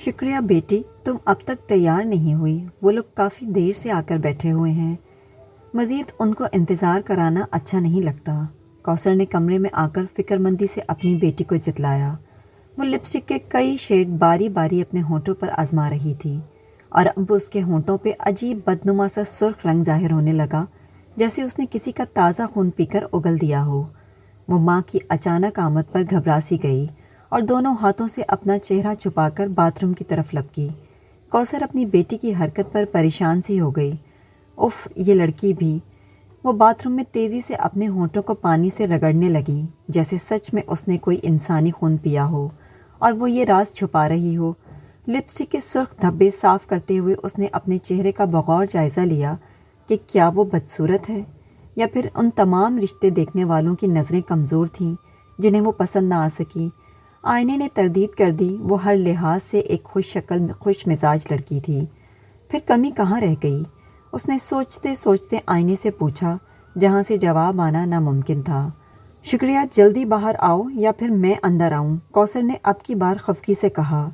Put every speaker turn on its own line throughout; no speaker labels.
شکریہ بیٹی، تم اب تک تیار نہیں ہوئی، وہ لوگ کافی دیر سے آ کر بیٹھے ہوئے ہیں، مزید ان کو انتظار کرانا اچھا نہیں لگتا۔ کوثر نے کمرے میں آ کر فکر مندی سے اپنی بیٹی کو جتلایا۔ وہ لپسٹک کے کئی شیڈ باری باری اپنے ہونٹوں پر آزما رہی تھی اور اب اس کے ہونٹوں پہ عجیب بدنما سا سرخ رنگ ظاہر ہونے لگا، جیسے اس نے کسی کا تازہ خون پی کر اگل دیا ہو۔ وہ ماں کی اچانک آمد پر گھبرا سی گئی اور دونوں ہاتھوں سے اپنا چہرہ چھپا کر باتھ روم کی طرف لپکی۔ کوثر اپنی بیٹی کی حرکت پر پریشان سی ہو گئی۔ اف، یہ لڑکی بھی۔ وہ باتھ روم میں تیزی سے اپنے ہونٹوں کو پانی سے رگڑنے لگی، جیسے سچ میں اس نے کوئی انسانی خون پیا ہو اور وہ یہ راز چھپا رہی ہو۔ لپسٹک کے سرخ دھبے صاف کرتے ہوئے اس نے اپنے چہرے کا بغور جائزہ لیا کہ کیا وہ بدصورت ہے یا پھر ان تمام رشتے دیکھنے والوں کی نظریں کمزور تھیں جنہیں وہ پسند نہ آ سکی۔ آئینے نے تردید کر دی، وہ ہر لحاظ سے ایک خوش شکل خوش مزاج لڑکی تھی۔ پھر کمی کہاں رہ گئی؟ اس نے سوچتے سوچتے آئینے سے پوچھا، جہاں سے جواب آنا ناممکن تھا۔ شکریہ، جلدی باہر آؤ یا پھر میں اندر آؤں، کوثر نے اب کی بار خفگی سے کہا۔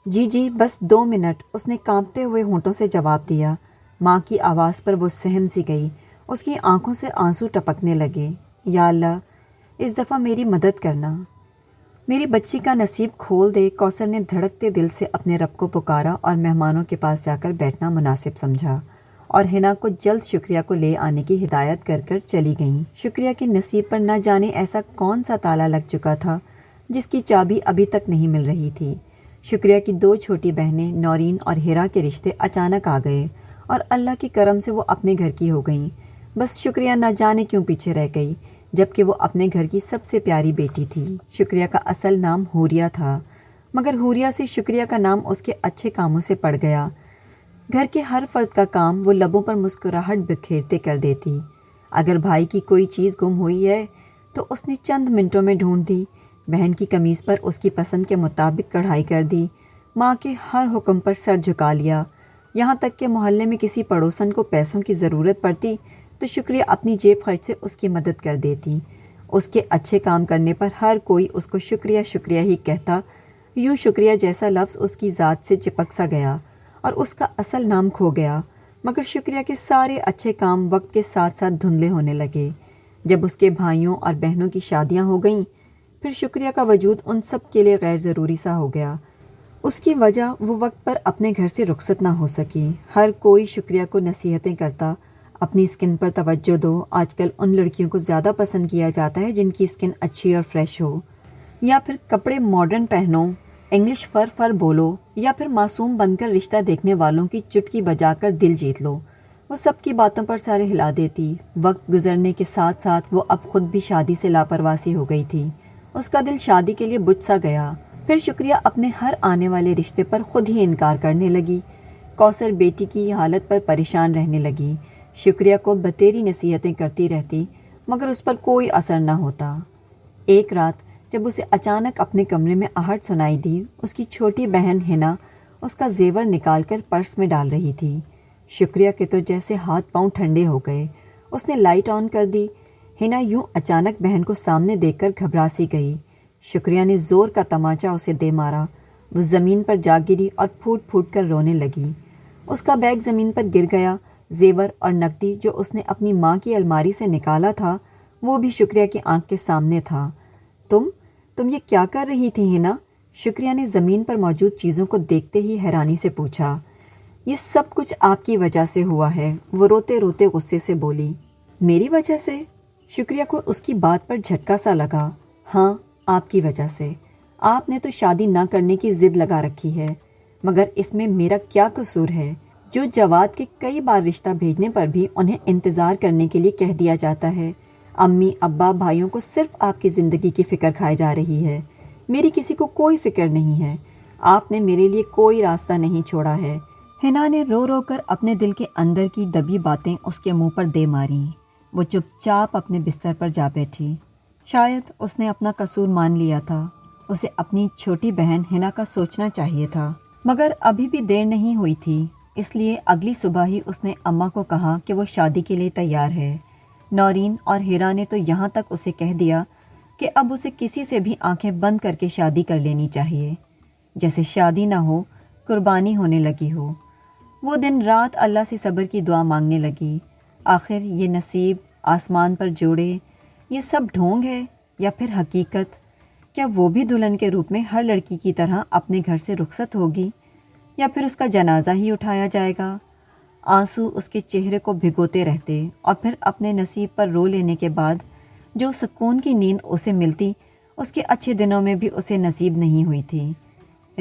جی جی، بس 2 منٹ، اس نے کانپتے ہوئے ہونٹوں سے جواب دیا۔ ماں کی آواز پر وہ سہم سی گئی، اس کی آنکھوں سے آنسو ٹپکنے لگے۔ یا اللہ، اس دفعہ میری مدد کرنا، میری بچی کا نصیب کھول دے۔ کوثر نے دھڑکتے دل سے اپنے رب کو پکارا اور مہمانوں کے پاس جا کر بیٹھنا مناسب سمجھا اور حنا کو جلد شکریہ کو لے آنے کی ہدایت کر کر چلی گئیں۔ شکریہ کے نصیب پر نہ جانے ایسا کون سا تالا لگ چکا تھا جس کی چابی ابھی تک نہیں مل رہی تھی۔ شکریہ کی 2 چھوٹی بہنیں نورین اور ہیرا کے رشتے اچانک آ گئے اور اللہ کے کرم سے وہ اپنے گھر کی ہو گئیں۔ بس شکریہ نہ جانے کیوں پیچھے رہ گئی، جبکہ وہ اپنے گھر کی سب سے پیاری بیٹی تھی۔ شکریہ کا اصل نام حوریہ تھا، مگر حوریہ سے شکریہ کا نام اس کے اچھے کاموں سے پڑ گیا۔ گھر کے ہر فرد کا کام وہ لبوں پر مسکراہٹ بکھیرتے کر دیتی۔ اگر بھائی کی کوئی چیز گم ہوئی ہے تو اس نے چند منٹوں میں ڈھونڈ دی، بہن کی قمیض پر اس کی پسند کے مطابق کڑھائی کر دی، ماں کے ہر حکم پر سر جھکا لیا، یہاں تک کہ محلے میں کسی پڑوسن کو پیسوں کی ضرورت پڑتی تو شکریہ اپنی جیب خرچ سے اس کی مدد کر دیتی۔ اس کے اچھے کام کرنے پر ہر کوئی اس کو شکریہ شکریہ ہی کہتا، یوں شکریہ جیسا لفظ اس کی ذات سے چپک سا گیا اور اس کا اصل نام کھو گیا۔ مگر شکریہ کے سارے اچھے کام وقت کے ساتھ ساتھ دھندلے ہونے لگے۔ جب اس کے بھائیوں اور بہنوں کی شادیاں ہو گئیں، پھر شکریہ کا وجود ان سب کے لیے غیر ضروری سا ہو گیا۔ اس کی وجہ وہ وقت پر اپنے گھر سے رخصت نہ ہو سکی۔ ہر کوئی شکریہ کو نصیحتیں کرتا، اپنی اسکن پر توجہ دو، آج کل ان لڑکیوں کو زیادہ پسند کیا جاتا ہے جن کی اسکن اچھی اور فریش ہو، یا پھر کپڑے ماڈرن پہنو، انگلش فر بولو، یا پھر معصوم بن کر رشتہ دیکھنے والوں کی چٹکی بجا کر دل جیت لو۔ وہ سب کی باتوں پر سارے ہلا دیتی۔ وقت گزرنے کے ساتھ ساتھ وہ اب خود بھی شادی سے لاپرواسی ہو گئی تھی، اس کا دل شادی کے لیے بجھ سا گیا۔ پھر شکریہ اپنے ہر آنے والے رشتے پر خود ہی انکار کرنے لگی۔ کوثر بیٹی کی حالت پر پریشان رہنے لگی، شکریہ کو بتیری نصیحتیں کرتی رہتی مگر اس پر کوئی اثر نہ ہوتا۔ ایک رات جب اسے اچانک اپنے کمرے میں آہٹ سنائی دی، اس کی چھوٹی بہن حنا اس کا زیور نکال کر پرس میں ڈال رہی تھی۔ شکریہ کے تو جیسے ہاتھ پاؤں ٹھنڈے ہو گئے۔ اس نے لائٹ آن کر دی۔ حنا یوں اچانک بہن کو سامنے دیکھ کر گھبرا سی گئی۔ شکریہ نے زور کا تماچا اسے دے مارا، وہ زمین پر جا گری اور پھوٹ پھوٹ کر رونے لگی۔ اس کا بیگ زمین پر گر گیا، زیور اور نقدی جو اس نے اپنی ماں کی الماری سے نکالا تھا وہ بھی شکریہ کی آنکھ کے سامنے تھا۔ تم یہ کیا کر رہی تھی حنا؟ شکریہ نے زمین پر موجود چیزوں کو دیکھتے ہی حیرانی سے پوچھا۔ یہ سب کچھ آپ کی وجہ سے ہوا ہے، وہ روتے روتے غصے سے بولی۔ میری وجہ سے؟ شکریہ کو اس کی بات پر جھٹکا سا لگا۔ ہاں، آپ کی وجہ سے۔ آپ نے تو شادی نہ کرنے کی ضد لگا رکھی ہے، مگر اس میں میرا کیا قصور ہے جو جواد کے کئی بار رشتہ بھیجنے پر بھی انہیں انتظار کرنے کے لیے کہہ دیا جاتا ہے۔ امی ابا بھائیوں کو صرف آپ کی زندگی کی فکر کھائی جا رہی ہے، میری کسی کو کوئی فکر نہیں ہے۔ آپ نے میرے لیے کوئی راستہ نہیں چھوڑا ہے۔ حنا نے رو رو کر اپنے دل کے اندر کی دبی باتیں اس کے منہ پر دے ماریں۔ وہ چپ چاپ اپنے بستر پر جا بیٹھی۔ شاید اس نے اپنا قصور مان لیا تھا، اسے اپنی چھوٹی بہن حنا کا سوچنا چاہیے تھا، مگر ابھی بھی دیر نہیں ہوئی تھی، اس لیے اگلی صبح ہی اس نے اماں کو کہا کہ وہ شادی کے لیے تیار ہے۔ نورین اور ہیرا نے تو یہاں تک اسے کہہ دیا کہ اب اسے کسی سے بھی آنکھیں بند کر کے شادی کر لینی چاہیے، جیسے شادی نہ ہو قربانی ہونے لگی ہو۔ وہ دن رات اللہ سے صبر کی دعا مانگنے لگی۔ آخر یہ نصیب، آسمان پر جوڑے، یہ سب ڈھونگ ہے یا پھر حقیقت؟ کیا وہ بھی دلہن کے روپ میں ہر لڑکی کی طرح اپنے گھر سے رخصت ہوگی یا پھر اس کا جنازہ ہی اٹھایا جائے گا؟ آنسو اس کے چہرے کو بھگوتے رہتے اور پھر اپنے نصیب پر رو لینے کے بعد جو سکون کی نیند اسے ملتی، اس کے اچھے دنوں میں بھی اسے نصیب نہیں ہوئی تھی۔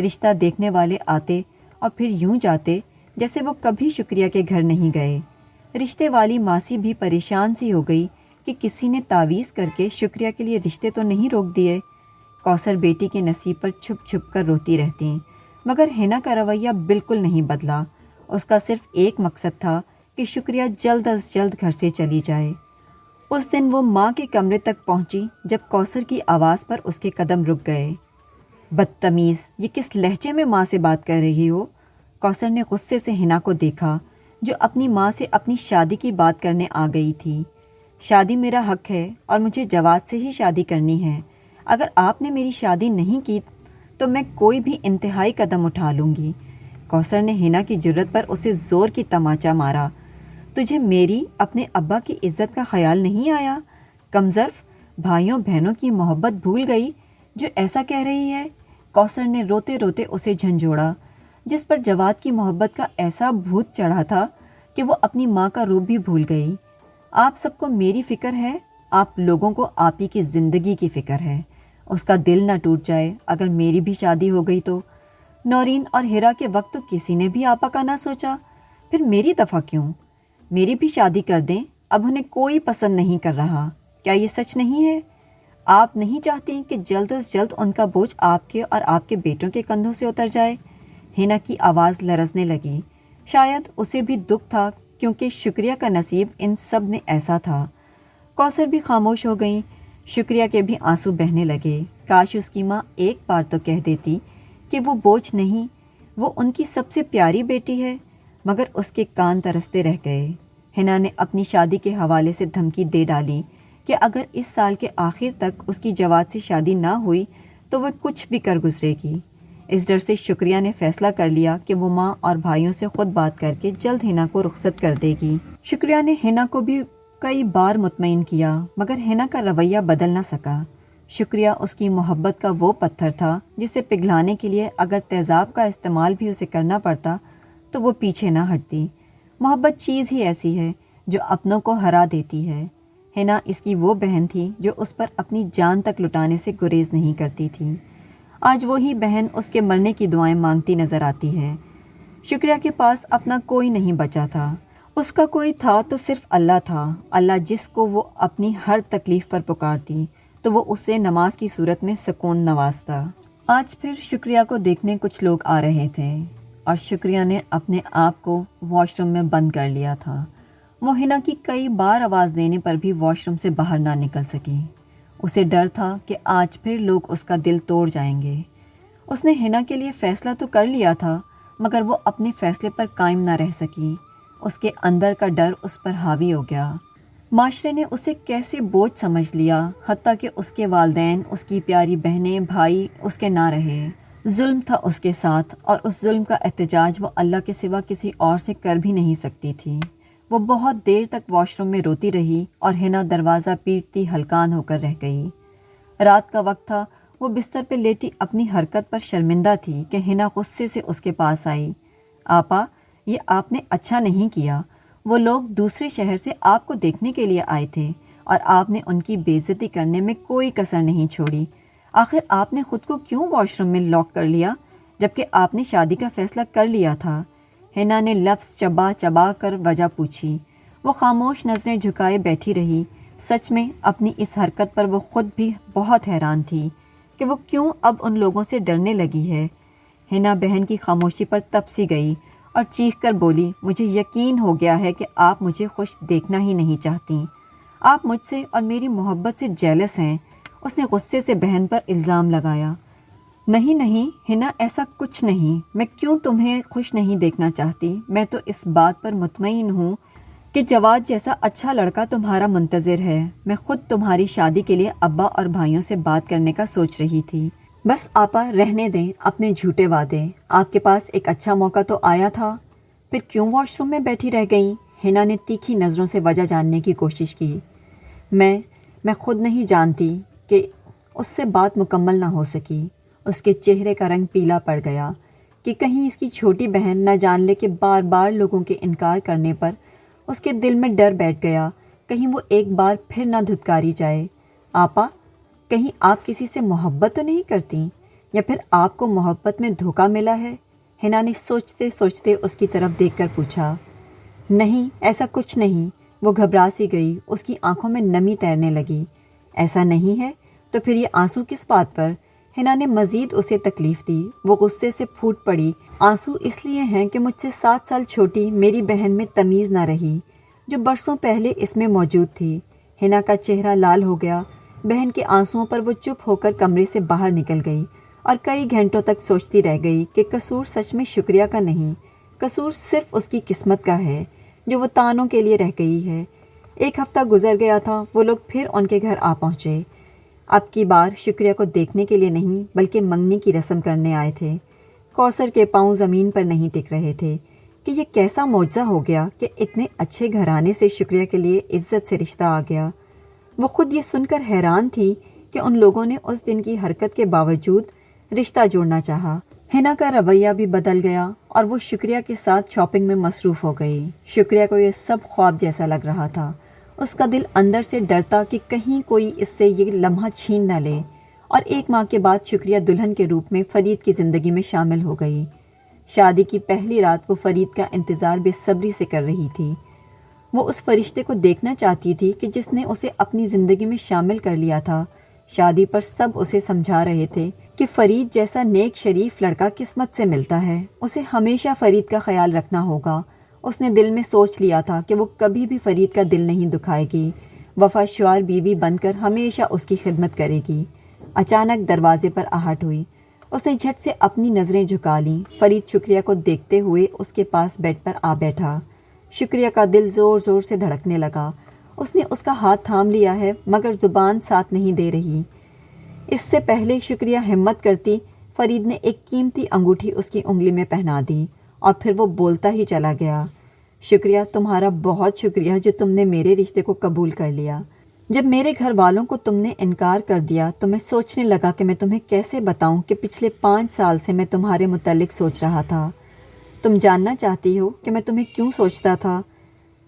رشتہ دیکھنے والے آتے اور پھر یوں جاتے جیسے وہ کبھی شکریہ کے گھر نہیں گئے۔ رشتے والی ماسی بھی پریشان سی ہو گئی کہ کسی نے تعویذ کر کے شکریہ کے لیے رشتے تو نہیں روک دیے۔ کوثر بیٹی کے نصیب پر چھپ چھپ کر روتی رہتی، مگر حنا کا رویہ بالکل نہیں بدلا۔ اس کا صرف ایک مقصد تھا کہ شکریہ جلد از جلد گھر سے چلی جائے۔ اس دن وہ ماں کے کمرے تک پہنچی جب کوثر کی آواز پر اس کے قدم رک گئے۔ بدتمیز، یہ کس لہجے میں ماں سے بات کر رہی ہو؟ کوثر نے غصے سے حنا کو دیکھا جو اپنی ماں سے اپنی شادی کی بات کرنے آ گئی تھی۔ شادی میرا حق ہے اور مجھے جواد سے ہی شادی کرنی ہے۔ اگر آپ نے میری شادی نہیں کی تو میں کوئی بھی انتہائی قدم اٹھا لوں گی۔ کوثر نے حنا کی جرت پر اسے زور کی تماچا مارا۔ تجھے میری اپنے ابا کی عزت کا خیال نہیں آیا؟ کمظرف، بھائیوں بہنوں کی محبت بھول گئی جو ایسا کہہ رہی ہے؟ کوثر نے روتے روتے اسے جھنجھوڑا، جس پر جواد کی محبت کا ایسا بھوت چڑھا تھا کہ وہ اپنی ماں کا روپ بھی بھول گئی۔ آپ سب کو میری فکر ہے، آپ لوگوں کو آپ ہی کی زندگی کی فکر ہے۔ اس کا دل نہ ٹوٹ جائے اگر میری بھی شادی ہو گئی تو۔ نورین اور ہیرا کے وقت تو کسی نے بھی آپا کا نہ سوچا، پھر میری دفعہ کیوں؟ میری بھی شادی کر دیں، اب انہیں کوئی پسند نہیں کر رہا۔ کیا یہ سچ نہیں ہے؟ آپ نہیں چاہتی کہ جلد از جلد ان کا بوجھ آپ کے اور آپ کے بیٹوں کے کندھوں سے اتر جائے؟ حنا کی آواز لرزنے لگی۔ شاید اسے بھی دکھ تھا کیونکہ شکریہ کا نصیب ان سب میں ایسا تھا۔ کوثر بھی خاموش ہو گئیں۔ شکریہ کے بھی آنسو بہنے لگے۔ کاش اس کی ماں ایک بار تو کہہ دیتی کہ وہ بوجھ نہیں، وہ ان کی سب سے پیاری بیٹی ہے، مگر اس کے کان ترستے رہ گئے۔ حنا نے اپنی شادی کے حوالے سے دھمکی دے ڈالی کہ اگر اس سال کے آخر تک اس کی جواد سے شادی نہ ہوئی تو وہ کچھ بھی کر گزرے گی۔ اس ڈر سے شکریہ نے فیصلہ کر لیا کہ وہ ماں اور بھائیوں سے خود بات کر کے جلد حنا کو رخصت کر دے گی۔ شکریہ نے حنا کو بھی کئی بار مطمئن کیا مگر حنا کا رویہ بدل نہ سکا۔ شکریہ اس کی محبت کا وہ پتھر تھا جسے پگھلانے کے لیے اگر تیزاب کا استعمال بھی اسے کرنا پڑتا تو وہ پیچھے نہ ہٹتی۔ محبت چیز ہی ایسی ہے جو اپنوں کو ہرا دیتی ہے۔ حنا اس کی وہ بہن تھی جو اس پر اپنی جان تک لٹانے سے گریز نہیں کرتی تھی۔ آج وہی بہن اس کے مرنے کی دعائیں مانگتی نظر آتی ہے۔ شکریہ کے پاس اپنا کوئی نہیں بچا تھا، اس کا کوئی تھا تو صرف اللہ تھا۔ اللہ جس کو وہ اپنی ہر تکلیف پر پکارتی تو وہ اسے نماز کی صورت میں سکون نوازتا۔ آج پھر شکریہ کو دیکھنے کچھ لوگ آ رہے تھے اور شکریہ نے اپنے آپ کو واش روم میں بند کر لیا تھا۔ وہ حنا کی کئی بار آواز دینے پر بھی واش روم سے باہر نہ نکل سکی۔ اسے ڈر تھا کہ آج پھر لوگ اس کا دل توڑ جائیں گے۔ اس نے حنا کے لیے فیصلہ تو کر لیا تھا مگر وہ اپنے فیصلے پر قائم نہ رہ سکی۔ اس کے اندر کا ڈر اس پر حاوی ہو گیا۔ معاشرے نے اسے کیسے بوجھ سمجھ لیا، حتیٰ کہ اس کے والدین، اس کی پیاری بہنیں، بھائی اس کے نہ رہے۔ ظلم تھا اس کے ساتھ اور اس ظلم کا احتجاج وہ اللہ کے سوا کسی اور سے کر بھی نہیں سکتی تھی۔ وہ بہت دیر تک واش روم میں روتی رہی اور حنا دروازہ پیٹتی ہلکان ہو کر رہ گئی۔ رات کا وقت تھا، وہ بستر پہ لیٹی اپنی حرکت پر شرمندہ تھی کہ حنا غصے سے اس کے پاس آئی۔ آپا، یہ آپ نے اچھا نہیں کیا۔ وہ لوگ دوسرے شہر سے آپ کو دیکھنے کے لیے آئے تھے اور آپ نے ان کی بے عزتی کرنے میں کوئی کسر نہیں چھوڑی۔ آخر آپ نے خود کو کیوں واش روم میں لاک کر لیا جبکہ آپ نے شادی کا فیصلہ کر لیا تھا؟ حنا نے لفظ چبا چبا کر وجہ پوچھی۔ وہ خاموش نظریں جھکائے بیٹھی رہی۔ سچ میں اپنی اس حرکت پر وہ خود بھی بہت حیران تھی کہ وہ کیوں اب ان لوگوں سے ڈرنے لگی ہے۔ حنا بہن کی خاموشی پر تپسی گئی اور چیخ کر بولی، مجھے یقین ہو گیا ہے کہ آپ مجھے خوش دیکھنا ہی نہیں چاہتی۔ آپ مجھ سے اور میری محبت سے جیلس ہیں۔ اس نے غصے سے بہن پر الزام لگایا۔ نہیں نہیں حنا، ایسا کچھ نہیں۔ میں کیوں تمہیں خوش نہیں دیکھنا چاہتی؟ میں تو اس بات پر مطمئن ہوں کہ جواد جیسا اچھا لڑکا تمہارا منتظر ہے۔ میں خود تمہاری شادی کے لیے ابا اور بھائیوں سے بات کرنے کا سوچ رہی تھی۔ بس آپا رہنے دیں اپنے جھوٹے وعدے، آپ کے پاس ایک اچھا موقع تو آیا تھا، پھر کیوں واش روم میں بیٹھی رہ گئیں؟ ہنا نے تیکھی نظروں سے وجہ جاننے کی کوشش کی۔ میں خود نہیں جانتی کہ اس سے بات مکمل نہ ہو سکی۔ اس کے چہرے کا رنگ پیلا پڑ گیا کہ کہیں اس کی چھوٹی بہن نہ جان لے کہ بار بار لوگوں کے انکار کرنے پر اس کے دل میں ڈر بیٹھ گیا، کہیں وہ ایک بار پھر نہ دھتکاری جائے۔ آپا، کہیں آپ کسی سے محبت تو نہیں کرتی، یا پھر آپ کو محبت میں دھوکہ ملا ہے؟ ہنا نے سوچتے سوچتے اس کی طرف دیکھ کر پوچھا۔ نہیں، ایسا کچھ نہیں۔ وہ گھبرا سی گئی، اس کی آنکھوں میں نمی تیرنے لگی۔ ایسا نہیں ہے تو پھر یہ آنسو کس بات پر؟ ہنا نے مزید اسے تکلیف دی۔ وہ غصے سے پھوٹ پڑی۔ آنسو اس لیے ہیں کہ مجھ سے 7 سال چھوٹی میری بہن میں تمیز نہ رہی، جو برسوں پہلے اس میں موجود تھی۔ ہنا کا چہرہ لال ہو گیا۔ بہن کے آنسوؤں پر وہ چپ ہو کر کمرے سے باہر نکل گئی اور کئی گھنٹوں تک سوچتی رہ گئی کہ قصور سچ میں شکریہ کا نہیں، قصور صرف اس کی قسمت کا ہے جو وہ تانوں کے لیے رہ گئی ہے۔ 1 ہفتہ گزر گیا تھا، وہ لوگ پھر ان کے گھر آ پہنچے۔ اب کی بار شکریہ کو دیکھنے کے لیے نہیں بلکہ منگنی کی رسم کرنے آئے تھے۔ کوثر کے پاؤں زمین پر نہیں ٹک رہے تھے کہ یہ کیسا معجزہ ہو گیا کہ اتنے اچھے گھرانے سے شکریہ کے لیے عزت سے رشتہ آ گیا۔ وہ خود یہ سن کر حیران تھی کہ ان لوگوں نے اس دن کی حرکت کے باوجود رشتہ جوڑنا چاہا۔ ہنا کا رویہ بھی بدل گیا اور وہ شکریہ کے ساتھ شاپنگ میں مصروف ہو گئی۔ شکریہ کو یہ سب خواب جیسا لگ رہا تھا۔ اس کا دل اندر سے ڈرتا کہ کہیں کوئی اس سے یہ لمحہ چھین نہ لے۔ اور 1 ماہ کے بعد شکریہ دلہن کے روپ میں فرید کی زندگی میں شامل ہو گئی۔ شادی کی پہلی رات وہ فرید کا انتظار بے صبری سے کر رہی تھی۔ وہ اس فرشتے کو دیکھنا چاہتی تھی کہ جس نے اسے اپنی زندگی میں شامل کر لیا تھا۔ شادی پر سب اسے سمجھا رہے تھے کہ فرید جیسا نیک شریف لڑکا قسمت سے ملتا ہے، اسے ہمیشہ فرید کا خیال رکھنا ہوگا۔ اس نے دل میں سوچ لیا تھا کہ وہ کبھی بھی فرید کا دل نہیں دکھائے گی، وفاشوار بیوی بن کر ہمیشہ اس کی خدمت کرے گی۔ اچانک دروازے پر آہٹ ہوئی۔ اس نے جھٹ سے اپنی نظریں جھکا لیں۔ فرید شکریہ کو دیکھتے ہوئے اس کے پاس بیڈ پر آ بیٹھا۔ شکریہ کا دل زور زور سے دھڑکنے لگا۔ اس نے اس کا ہاتھ تھام لیا ہے مگر زبان ساتھ نہیں دے رہی۔ اس سے پہلے شکریہ ہمت کرتی، فرید نے ایک قیمتی انگوٹھی اس کی انگلی میں پہنا دی اور پھر وہ بولتا ہی چلا گیا۔ شکریہ، تمہارا بہت شکریہ جو تم نے میرے رشتے کو قبول کر لیا۔ جب میرے گھر والوں کو تم نے انکار کر دیا تو میں سوچنے لگا کہ میں تمہیں کیسے بتاؤں کہ پچھلے 5 سال سے میں تمہارے متعلق سوچ رہا تھا۔ تم جاننا چاہتی ہو کہ میں تمہیں کیوں سوچتا تھا؟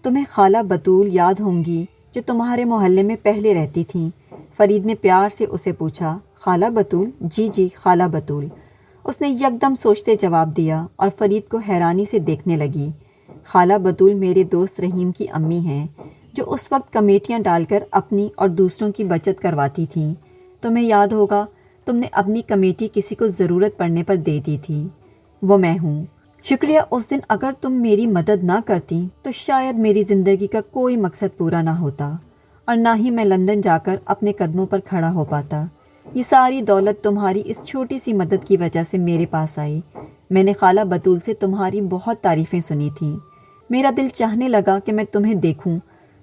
تمہیں خالہ بطول یاد ہوں گی جو تمہارے محلے میں پہلے رہتی تھیں۔ فرید نے پیار سے اسے پوچھا۔ خالہ بطول؟ جی خالہ بطول، اس نے یکدم سوچتے جواب دیا اور فرید کو حیرانی سے دیکھنے لگی۔ خالہ بطول میرے دوست رحیم کی امی ہیں جو اس وقت کمیٹیاں ڈال کر اپنی اور دوسروں کی بچت کرواتی تھیں۔ تمہیں یاد ہوگا تم نے اپنی کمیٹی کسی کو ضرورت پڑنے پر دے دی تھی، وہ میں ہوں۔ شکریہ، اس دن اگر تم میری مدد نہ کرتی تو شاید میری زندگی کا کوئی مقصد پورا نہ ہوتا اور نہ ہی میں لندن جا کر اپنے قدموں پر کھڑا ہو پاتا۔ یہ ساری دولت تمہاری اس چھوٹی سی مدد کی وجہ سے میرے پاس آئی۔ میں نے خالہ بطول سے تمہاری بہت تعریفیں سنی تھیں۔ میرا دل چاہنے لگا کہ میں تمہیں دیکھوں،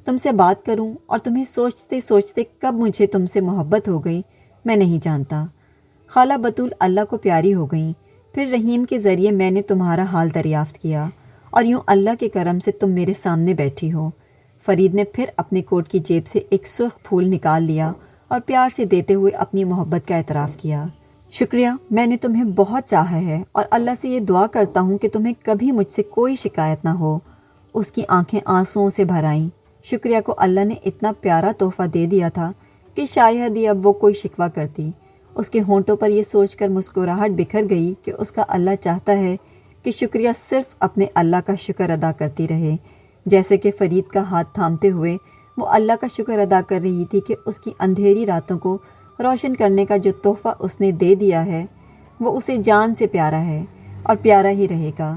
تم سے بات کروں، اور تمہیں سوچتے سوچتے کب مجھے تم سے محبت ہو گئی میں نہیں جانتا۔ خالہ بطول اللہ کو پیاری ہو گئیں، پھر رحیم کے ذریعے میں نے تمہارا حال دریافت کیا اور یوں اللہ کے کرم سے تم میرے سامنے بیٹھی ہو۔ فرید نے پھر اپنے کوٹ کی جیب سے ایک سرخ پھول نکال لیا اور پیار سے دیتے ہوئے اپنی محبت کا اعتراف کیا۔ شکریہ، میں نے تمہیں بہت چاہا ہے اور اللہ سے یہ دعا کرتا ہوں کہ تمہیں کبھی مجھ سے کوئی شکایت نہ ہو۔ اس کی آنکھیں آنسوؤں سے بھر آئیں۔ شکریہ کو اللہ نے اتنا پیارا تحفہ دے دیا تھا کہ شاید ہی اب وہ کوئی شکوہ کرتی۔ اس کے ہونٹوں پر یہ سوچ کر مسکراہٹ بکھر گئی کہ اس کا اللہ چاہتا ہے کہ شکریہ صرف اپنے اللہ کا شکر ادا کرتی رہے، جیسے کہ فرید کا ہاتھ تھامتے ہوئے وہ اللہ کا شکر ادا کر رہی تھی کہ اس کی اندھیری راتوں کو روشن کرنے کا جو تحفہ اس نے دے دیا ہے وہ اسے جان سے پیارا ہے اور پیارا ہی رہے گا۔